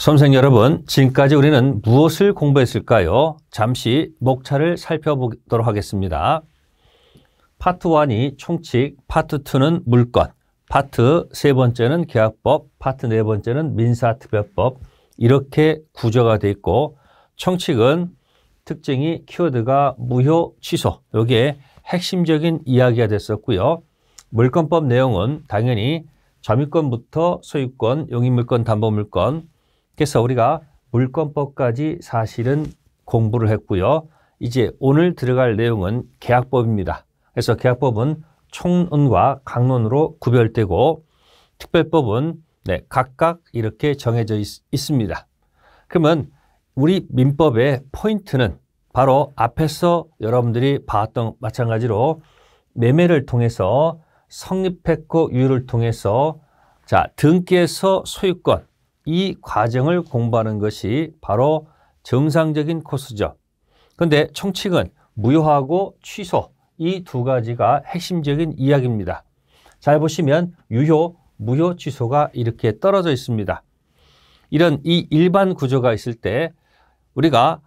수험생 여러분, 지금까지 우리는 무엇을 공부했을까요? 잠시 목차를 살펴보도록 하겠습니다. 파트 1이 총칙, 파트 2는 물건, 파트 세 번째는 계약법, 파트 네 번째는 민사특별법, 이렇게 구조가 되어 있고, 총칙은 특징이 키워드가 무효, 취소, 여기에 핵심적인 이야기가 됐었고요. 물건법 내용은 당연히 점유권부터 소유권, 용익물권, 담보물권, 그래서 우리가 물건법까지 사실은 공부를 했고요. 이제 오늘 들어갈 내용은 계약법입니다. 그래서 계약법은 총론과 강론으로 구별되고 특별법은 각각 이렇게 정해져 있습니다. 그러면 우리 민법의 포인트는 바로 앞에서 여러분들이 봤던 마찬가지로 매매를 통해서 성립했고 유효를 통해서 등기에서 소유권, 이 과정을 공부하는 것이 바로 정상적인 코스죠. 그런데 총칙은 무효하고 취소, 이 두 가지가 핵심적인 이야기입니다. 잘 보시면 유효, 무효, 취소가 이렇게 떨어져 있습니다. 이런 이 일반 구조가 있을 때 우리가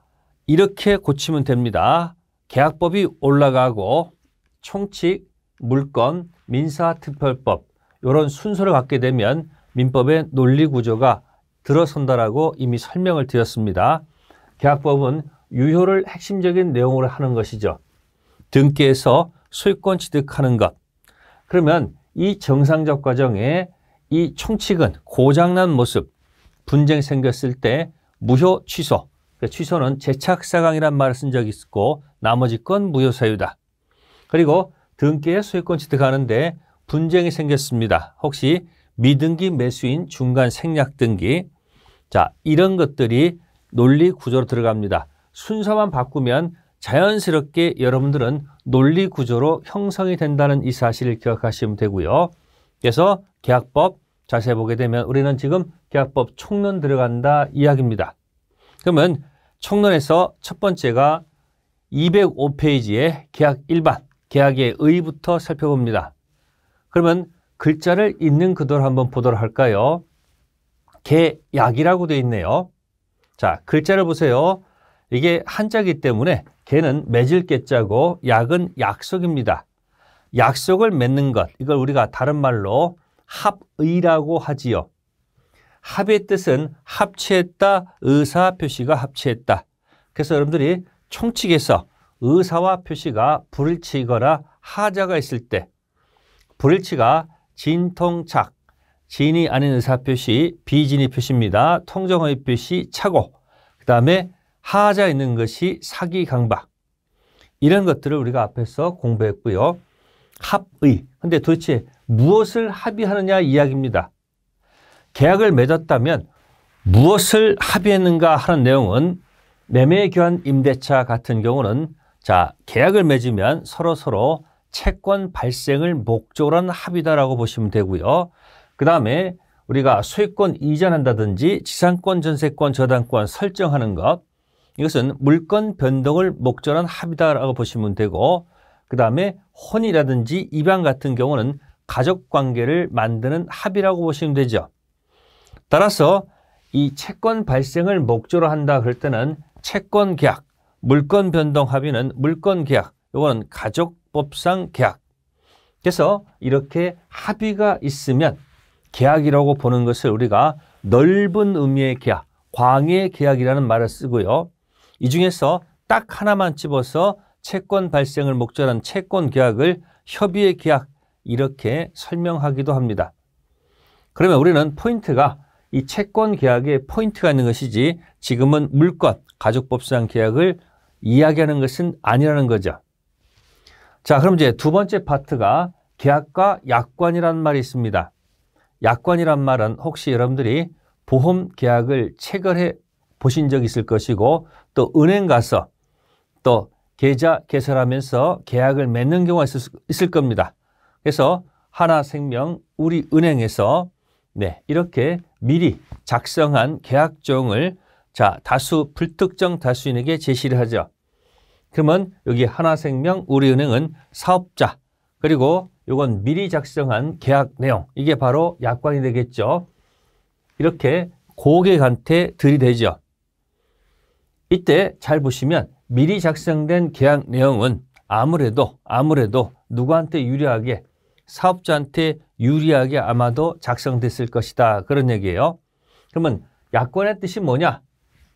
이렇게 고치면 됩니다. 계약법이 올라가고 총칙, 물건, 민사특별법 이런 순서를 갖게 되면 민법의 논리 구조가 들어선다라고 이미 설명을 드렸습니다. 계약법은 유효를 핵심적인 내용으로 하는 것이죠. 등기에서 소유권 취득하는 것. 그러면 이 정상적 과정에 이 총칙은 고장난 모습, 분쟁이 생겼을 때 무효, 취소. 취소는 재착사강이란 말을 쓴 적이 있고 나머지 건 무효 사유다. 그리고 등기에 소유권 취득하는데 분쟁이 생겼습니다. 혹시 미등기 매수인 중간 생략 등기. 이런 것들이 논리 구조로 들어갑니다. 순서만 바꾸면 자연스럽게 여러분들은 논리 구조로 형성이 된다는 이 사실을 기억하시면 되고요. 그래서 계약법 자세히 보게 되면 우리는 지금 계약법 총론 들어간다 이야기입니다. 그러면 총론에서 첫 번째가 205페이지에 계약 일반, 계약의 의의부터 살펴봅니다. 그러면 글자를 있는 그대로 한번 보도록 할까요? 계약이라고 되어 있네요. 글자를 보세요. 이게 한자이기 때문에 개는 맺을 개자고 약은 약속입니다. 약속을 맺는 것, 이걸 우리가 다른 말로 합의라고 하지요. 합의 뜻은 합치했다, 의사 표시가 합치했다. 그래서 여러분들이 총칙에서 의사와 표시가 불일치이거나 하자가 있을 때 불일치가 진통착, 진이 아닌 의사표시, 비진이 표시입니다. 통정의 표시, 착오, 그 다음에 하자 있는 것이 사기, 강박. 이런 것들을 우리가 앞에서 공부했고요. 합의, 근데 도대체 무엇을 합의하느냐 이야기입니다. 계약을 맺었다면 무엇을 합의했는가 하는 내용은 매매교환 임대차 같은 경우는 계약을 맺으면 서로 채권 발생을 목적으로 한 합의다라고 보시면 되고요. 그 다음에 우리가 소유권 이전한다든지 지상권, 전세권, 저당권 설정하는 것, 이것은 물권 변동을 목적으로 한 합의다라고 보시면 되고, 그 다음에 혼이라든지 입양 같은 경우는 가족관계를 만드는 합의라고 보시면 되죠. 따라서 이 채권 발생을 목적으로 한다 그럴 때는 채권 계약, 물권 변동 합의는 물권 계약, 이거는 가족법상 계약. 그래서 이렇게 합의가 있으면 계약이라고 보는 것을 우리가 넓은 의미의 계약, 광의 계약이라는 말을 쓰고요. 이 중에서 딱 하나만 집어서 채권 발생을 목적으로 한 채권 계약을 협의의 계약, 이렇게 설명하기도 합니다. 그러면 우리는 포인트가 이 채권 계약에 포인트가 있는 것이지 지금은 물권, 가족법상 계약을 이야기하는 것은 아니라는 거죠. 그럼 이제 두 번째 파트가 계약과 약관이라는 말이 있습니다. 약관이란 말은 혹시 여러분들이 보험 계약을 체결해 보신 적이 있을 것이고 또 은행 가서 또 계좌 개설하면서 계약을 맺는 경우가 있을 겁니다. 그래서 하나생명, 우리은행에서 이렇게 미리 작성한 계약조항을 다수 불특정 다수인에게 제시를 하죠. 그러면 여기 하나생명, 우리은행은 사업자, 그리고 이건 미리 작성한 계약 내용, 이게 바로 약관이 되겠죠. 이렇게 고객한테 들이대죠. 이때 잘 보시면 미리 작성된 계약 내용은 아무래도 누구한테 유리하게, 사업자한테 유리하게 아마도 작성됐을 것이다, 그런 얘기예요. 그러면 약관의 뜻이 뭐냐?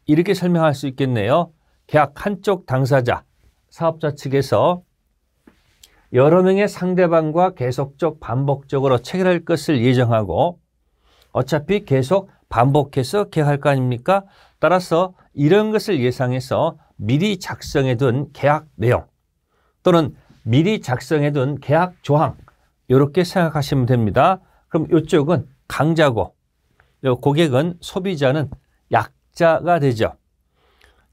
이렇게 설명할 수 있겠네요. 계약 한쪽 당사자, 사업자 측에서 여러 명의 상대방과 계속적 반복적으로 체결할 것을 예정하고, 어차피 계속 반복해서 계약할 거 아닙니까? 따라서 이런 것을 예상해서 미리 작성해둔 계약 내용 또는 미리 작성해둔 계약 조항, 이렇게 생각하시면 됩니다. 그럼 이쪽은 강자고, 요 고객은, 소비자는 약자가 되죠.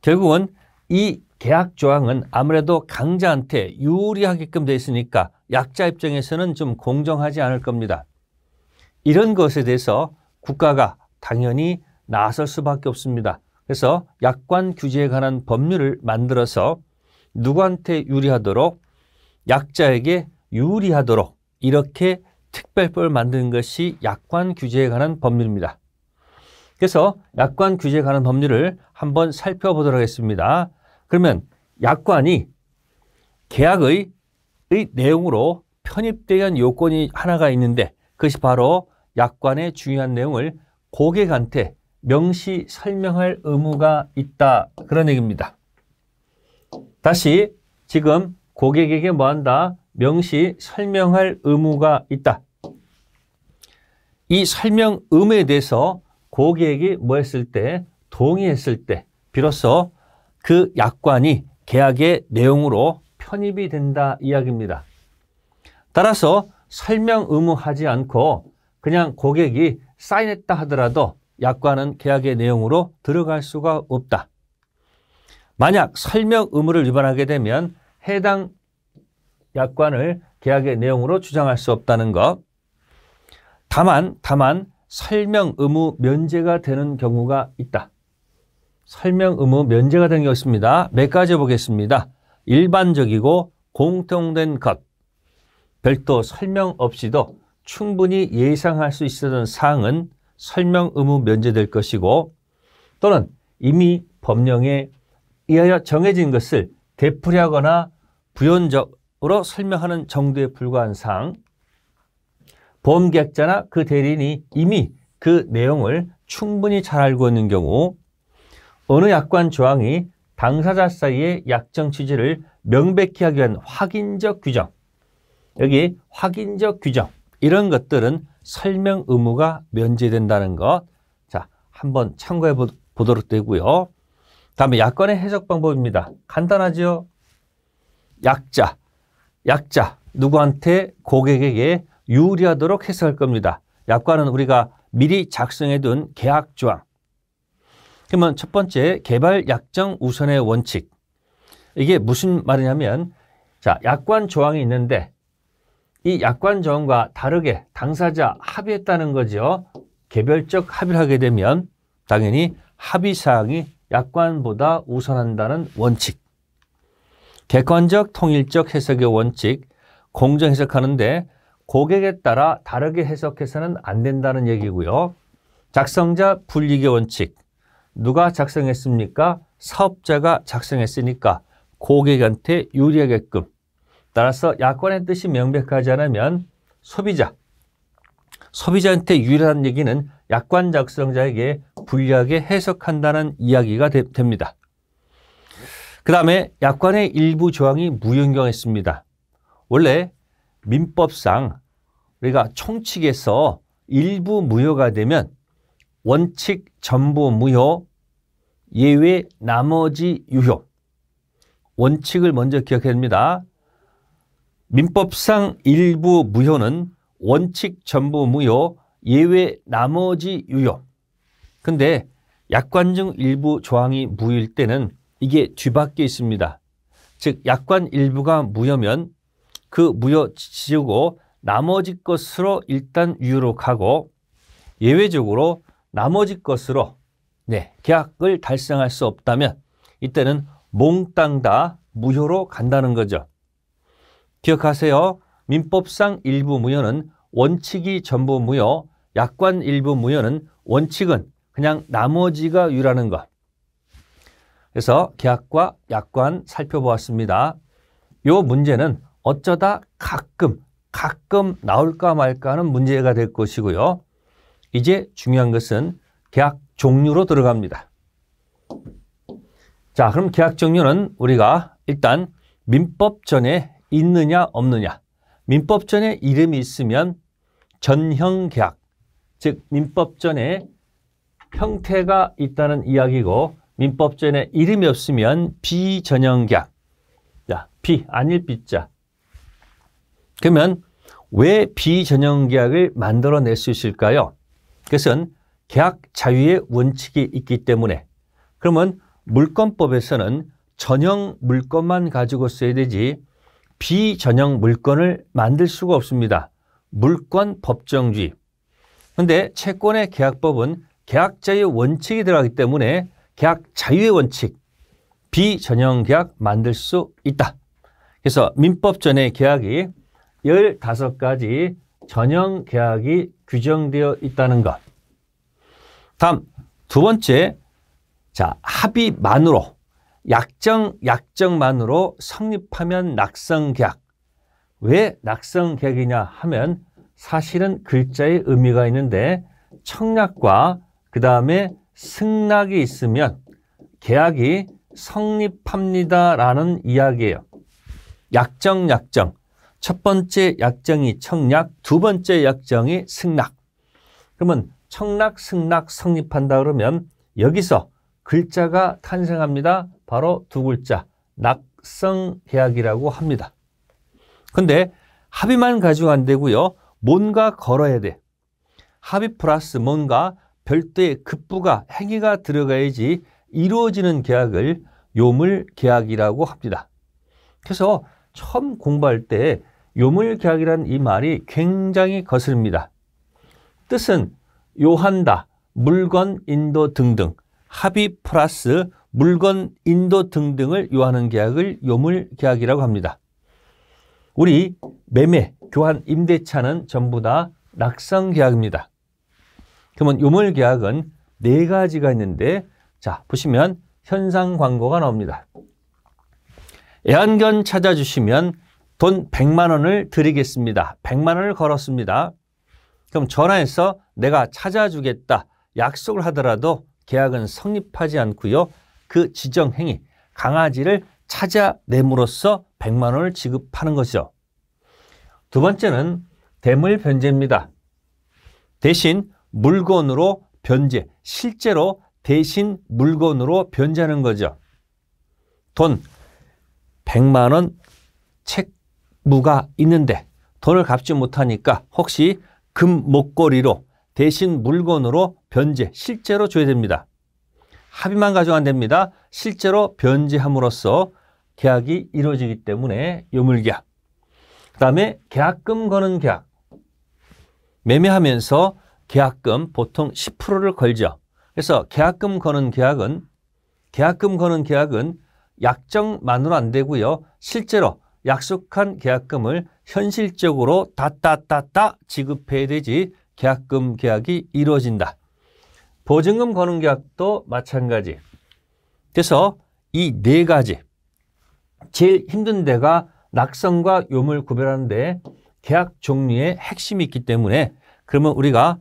결국은 이 계약 조항은 아무래도 강자한테 유리하게끔 되어 있으니까 약자 입장에서는 좀 공정하지 않을 겁니다. 이런 것에 대해서 국가가 당연히 나설 수밖에 없습니다. 그래서 약관 규제에 관한 법률을 만들어서 누구한테 유리하도록, 약자에게 유리하도록 이렇게 특별법을 만드는 것이 약관 규제에 관한 법률입니다. 그래서 약관 규제에 관한 법률을 한번 살펴보도록 하겠습니다. 그러면 약관이 계약의 내용으로 편입되기 위한 요건이 하나가 있는데, 그것이 바로 약관의 중요한 내용을 고객한테 명시 설명할 의무가 있다, 그런 얘기입니다. 다시, 지금 고객에게 뭐한다? 명시 설명할 의무가 있다. 이 설명 의무에 대해서 고객이 뭐 했을 때? 동의했을 때 비로소 그 약관이 계약의 내용으로 편입이 된다, 이야기입니다. 따라서 설명 의무하지 않고 그냥 고객이 사인했다 하더라도 약관은 계약의 내용으로 들어갈 수가 없다. 만약 설명 의무를 위반하게 되면 해당 약관을 계약의 내용으로 주장할 수 없다는 것. 다만 설명 의무 면제가 되는 경우가 있다. 설명 의무 면제가 되는 경우가 있습니다. 몇 가지 보겠습니다. 일반적이고 공통된 것, 별도 설명 없이도 충분히 예상할 수 있었던 사항은 설명 의무 면제될 것이고, 또는 이미 법령에 의하여 정해진 것을 되풀이하거나 부연적으로 설명하는 정도에 불과한 사항, 보험계약자나 그 대리인이 이미 그 내용을 충분히 잘 알고 있는 경우, 어느 약관 조항이 당사자 사이의 약정 취지를 명백히 하기 위한 확인적 규정, 여기 확인적 규정, 이런 것들은 설명 의무가 면제된다는 것. 자, 한번 참고해 보도록 되고요. 다음에 약관의 해석 방법입니다. 간단하죠? 약자, 누구한테? 고객에게 유리하도록 해석할 겁니다. 약관은 우리가 미리 작성해둔 계약 조항. 그러면 첫 번째, 개발 약정 우선의 원칙. 이게 무슨 말이냐면, 자, 약관 조항이 있는데 이 약관 조항과 다르게 당사자 합의했다는 거죠. 개별적 합의를 하게 되면 당연히 합의사항이 약관보다 우선한다는 원칙. 객관적 통일적 해석의 원칙, 공정 해석하는데 고객에 따라 다르게 해석해서는 안 된다는 얘기고요. 작성자 불이익의 원칙. 누가 작성했습니까? 사업자가 작성했으니까 고객한테 유리하게끔. 따라서 약관의 뜻이 명백하지 않으면 소비자한테 유리한 얘기는 약관 작성자에게 불리하게 해석한다는 이야기가 됩니다. 그 다음에 약관의 일부 조항이 무용경했습니다. 원래 민법상 우리가 총칙에서 일부 무효가 되면 원칙 전부 무효, 예외 나머지 유효. 원칙을 먼저 기억해야 됩니다. 민법상 일부 무효는 원칙 전부 무효, 예외 나머지 유효. 근데 약관 중 일부 조항이 무효일 때는 이게 뒤바뀌어 있습니다. 즉 약관 일부가 무효면 그 무효 지우고 나머지 것으로 일단 유효로 가고, 예외적으로 나머지 것으로 계약을 달성할 수 없다면 이때는 몽땅 다 무효로 간다는 거죠. 기억하세요. 민법상 일부 무효는 원칙이 전부 무효, 약관 일부 무효는 원칙은 그냥 나머지가 유라는 것. 그래서 계약과 약관 살펴보았습니다. 이 문제는 어쩌다 가끔 나올까 말까 하는 문제가 될 것이고요. 이제 중요한 것은 계약 종류로 들어갑니다. 자, 그럼 계약 종류는 우리가 일단 민법전에 있느냐 없느냐. 민법전에 이름이 있으면 전형계약, 즉 민법전에 형태가 있다는 이야기고, 민법전에 이름이 없으면 비전형계약. 자, 아닐 비자. 그러면 왜 비전형계약을 만들어낼 수 있을까요? 그것은 계약 자유의 원칙이 있기 때문에. 그러면 물권법에서는 전형 물권만 가지고 써야 되지 비전형 물권을 만들 수가 없습니다. 물권 법정주의. 그런데 채권의 계약법은 계약 자유의 원칙이 들어가기 때문에 계약 자유의 원칙, 비전형 계약 만들 수 있다. 그래서 민법전의 계약이 15가지 전형 계약이 규정되어 있다는 것. 다음 두 번째, 자, 합의만으로, 약정만으로 성립하면 낙성계약. 왜 낙성계약이냐 하면 사실은 글자의 의미가 있는데 청약과 그 다음에 승낙이 있으면 계약이 성립합니다라는 이야기예요. 약정. 첫 번째 약정이 청약, 두 번째 약정이 승낙. 그러면 청락, 승낙 성립한다 그러면 여기서 글자가 탄생합니다. 바로 두 글자, 낙성계약이라고 합니다. 근데 합의만 가지고 안 되고요. 뭔가 걸어야 돼. 합의 플러스 뭔가 별도의 급부가, 행위가 들어가야지 이루어지는 계약을 요물계약이라고 합니다. 그래서 처음 공부할 때 요물계약이라는 이 말이 굉장히 거슬립니다. 뜻은 요한다, 물건, 인도 등등, 합의 플러스 물건, 인도 등등을 요하는 계약을 요물계약이라고 합니다. 우리 매매, 교환, 임대차는 전부 다 낙성계약입니다. 그러면 요물계약은 4가지가 있는데, 자, 보시면 현상 광고가 나옵니다. 애완견 찾아주시면 돈 100만 원을 드리겠습니다. 100만 원을 걸었습니다. 그럼 전화해서 내가 찾아주겠다 약속을 하더라도 계약은 성립하지 않고요. 그 지정행위, 강아지를 찾아냄으로써 100만 원을 지급하는 것이죠. 두 번째는 대물변제입니다. 대신 물건으로 변제, 실제로 대신 물건으로 변제하는 거죠. 돈 100만 원 채무가 있는데 돈을 갚지 못하니까 혹시 금 목걸이로 대신 물건으로 변제, 실제로 줘야 됩니다. 합의만 가지고 안 됩니다. 실제로 변제함으로써 계약이 이루어지기 때문에 요물계약. 그 다음에 계약금 거는 계약. 매매하면서 계약금 보통 10%를 걸죠. 그래서 계약금 거는 계약은 약정만으로 안 되고요. 실제로 약속한 계약금을 현실적으로 따따따따 지급해야 되지 계약금 계약이 이루어진다. 보증금 거는 계약도 마찬가지. 그래서 이 4가지 제일 힘든 데가 낙성과 요물 구별하는데 계약 종류의 핵심이 있기 때문에, 그러면 우리가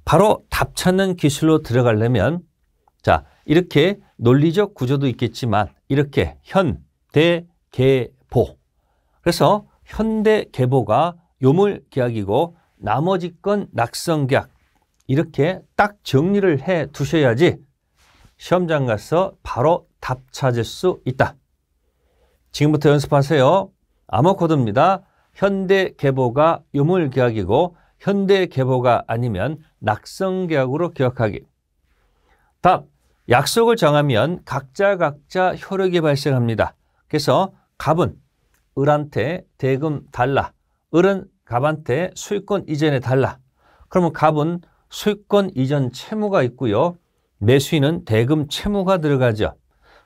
바로 답 찾는 기술로 들어가려면, 자, 이렇게 논리적 구조도 있겠지만 이렇게 현대 계보. 그래서 현대 계보가 요물계약이고 나머지 건 낙성계약. 이렇게 딱 정리를 해 두셔야지 시험장 가서 바로 답 찾을 수 있다. 지금부터 연습하세요. 암호 코드입니다. 현대 계보가 요물계약이고 현대 계보가 아니면 낙성계약으로 기억하기. 답. 약속을 정하면 각자 효력이 발생합니다. 그래서 갑은 을한테 대금 달라. 을은 갑한테 소유권 이전에 달라. 그러면 갑은 소유권 이전 채무가 있고요. 매수인은 대금 채무가 들어가죠.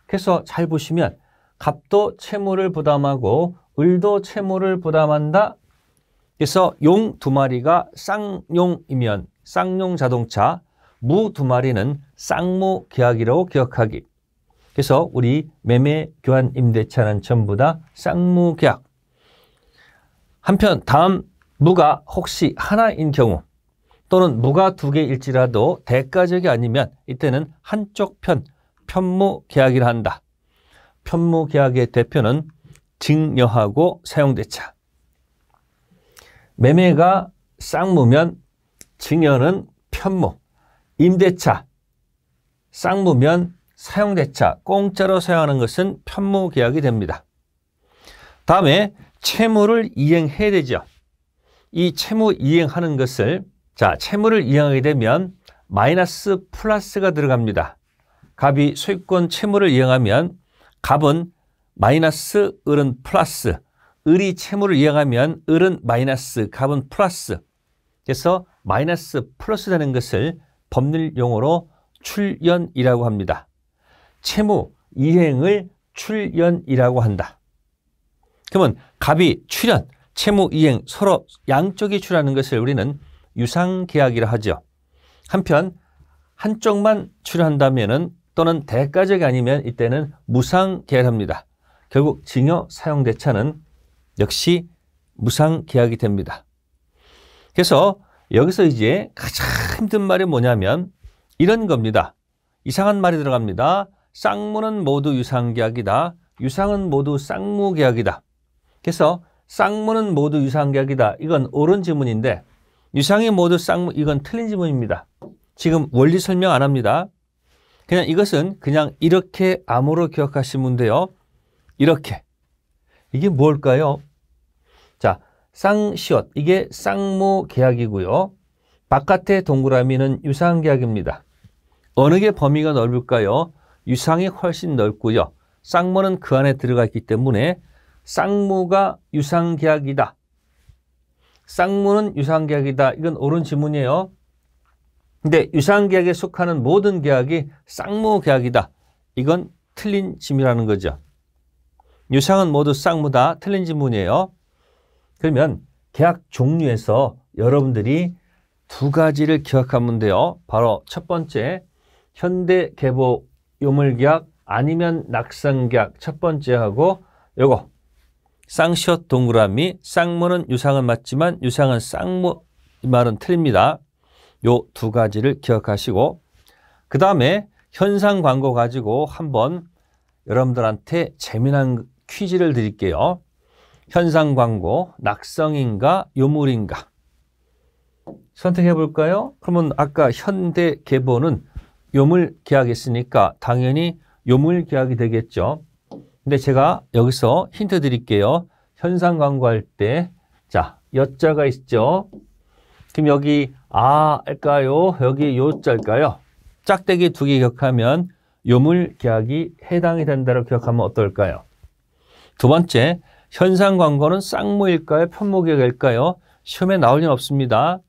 그래서 잘 보시면 갑도 채무를 부담하고 을도 채무를 부담한다. 그래서 용 2마리가 쌍용이면 쌍용 자동차, 무 두 마리는 쌍무계약이라고 기억하기. 그래서 우리 매매, 교환, 임대차는 전부 다 쌍무계약. 한편 다음 무가 혹시 하나인 경우 또는 무가 두 개일지라도 대가적이 아니면 이때는 한쪽 편무계약이라 한다. 편무계약의 대표는 증여하고 사용대차. 매매가 쌍무면 증여는 편무, 임대차, 쌍무면 사용대차, 공짜로 사용하는 것은 편무계약이 됩니다. 다음에 채무를 이행해야 되죠. 이 채무 이행하는 것을 채무를 이행하게 되면 마이너스 플러스가 들어갑니다. 갑이 소유권 채무를 이행하면 갑은 마이너스, 을은 플러스, 을이 채무를 이행하면 을은 마이너스, 갑은 플러스. 그래서 마이너스 플러스 되는 것을 법률 용어로 출연이라고 합니다. 채무 이행을 출연이라고 한다. 그러면 갑이 출연, 채무 이행 서로 양쪽이 출연하는 것을 우리는 유상계약이라 하죠. 한편 한쪽만 출연한다면 또는 대가적이 아니면 이때는 무상계약합니다. 결국 증여 사용대차는 역시 무상계약이 됩니다. 그래서 여기서 이제 가장 힘든 말이 뭐냐면 이런 겁니다. 이상한 말이 들어갑니다. 쌍무는 모두 유상계약이다. 유상은 모두 쌍무계약이다. 그래서 쌍무는 모두 유상계약이다. 이건 옳은 지문인데 유상이 모두 쌍무, 이건 틀린 지문입니다. 지금 원리 설명 안 합니다. 그냥 이것은 그냥 이렇게 암호로 기억하시면 돼요. 이렇게. 이게 뭘까요? 자, 쌍시옷. 이게 쌍무계약이고요. 바깥의 동그라미는 유상계약입니다. 어느 게 범위가 넓을까요? 유상이 훨씬 넓고요. 쌍무는 그 안에 들어가 있기 때문에 쌍무가 유상계약이다. 쌍무는 유상계약이다. 이건 옳은 지문이에요. 근데 유상계약에 속하는 모든 계약이 쌍무계약이다. 이건 틀린 지문이라는 거죠. 유상은 모두 쌍무다. 틀린 지문이에요. 그러면 계약 종류에서 여러분들이 두 가지를 기억하면 돼요. 바로 첫 번째, 현대계보 요물계약 아니면 낙상계약 첫 번째 하고 요거 쌍시옷 동그라미 쌍무는 유상은 맞지만 유상은 쌍무 이 말은 틀립니다. 요 두 가지를 기억하시고 그 다음에 현상 광고 가지고 한번 여러분들한테 재미난 퀴즈를 드릴게요. 현상 광고 낙성인가 요물인가 선택해 볼까요? 그러면 아까 현대계보는 요물 계약했으니까 당연히 요물 계약이 되겠죠. 근데 제가 여기서 힌트 드릴게요. 현상 광고할 때 여자가 있죠. 그럼 여기 아일까요? 여기 요자일까요? 짝대기 두 개 기억하면 요물 계약이 해당이 된다고 기억하면 어떨까요? 두 번째, 현상 광고는 쌍무일까요? 편무계약일까요? 시험에 나올 일 없습니다.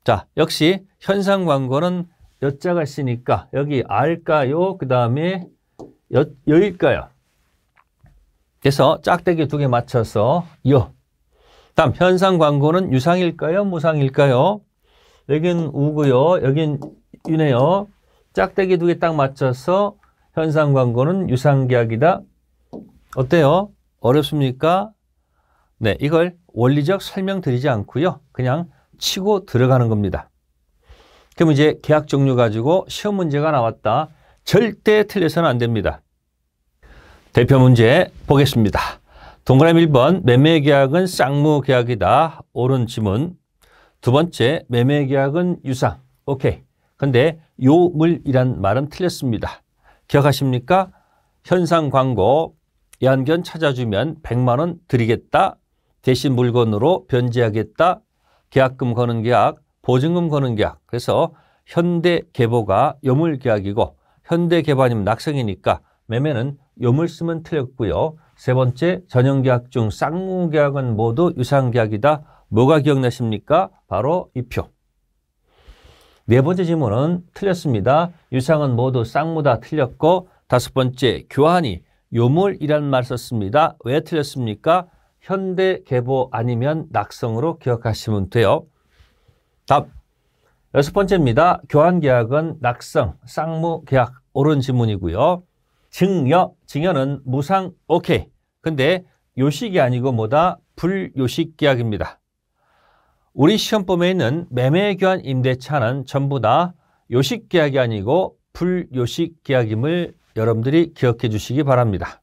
자, 역시 현상 광고는 여자가 있으니까 여기 알까요? 그 다음에 여일까요? 그래서 짝대기 두 개 맞춰서 여. 다음 현상 광고는 유상일까요? 무상일까요? 여긴 우고요. 여긴 유네요. 짝대기 두 개 딱 맞춰서 현상 광고는 유상계약이다. 어때요? 어렵습니까? 네, 이걸 원리적 설명 드리지 않고요. 그냥 치고 들어가는 겁니다. 그럼 이제 계약 종류 가지고 시험 문제가 나왔다. 절대 틀려서는 안 됩니다. 대표 문제 보겠습니다. 동그라미 1번 매매계약은 쌍무계약이다. 옳은 지문. 두 번째 매매계약은 유상. 오케이. 근데 요물이란 말은 틀렸습니다. 기억하십니까? 현상 광고 예안견 찾아주면 100만 원 드리겠다. 대신 물건으로 변제하겠다. 계약금 거는 계약, 보증금 거는 계약. 그래서 현대계보가 요물계약이고 현대계보 아니면 낙성이니까 매매는 요물 쓰면 틀렸고요. 세 번째, 전형계약 중 쌍무계약은 모두 유상계약이다. 뭐가 기억나십니까? 바로 이 표. 네 번째 질문은 틀렸습니다. 유상은 모두 쌍무다 틀렸고 다섯 번째, 교환이 요물이라는 말 썼습니다. 왜 틀렸습니까? 현대계보 아니면 낙성으로 기억하시면 돼요. 답, 6번째입니다. 교환계약은 낙성, 쌍무계약, 옳은 지문이고요. 증여는 무상 오케이. 근데 요식이 아니고 뭐다? 불요식계약입니다. 우리 시험범위에 있는 매매교환 임대차는 전부 다 요식계약이 아니고 불요식계약임을 여러분들이 기억해 주시기 바랍니다.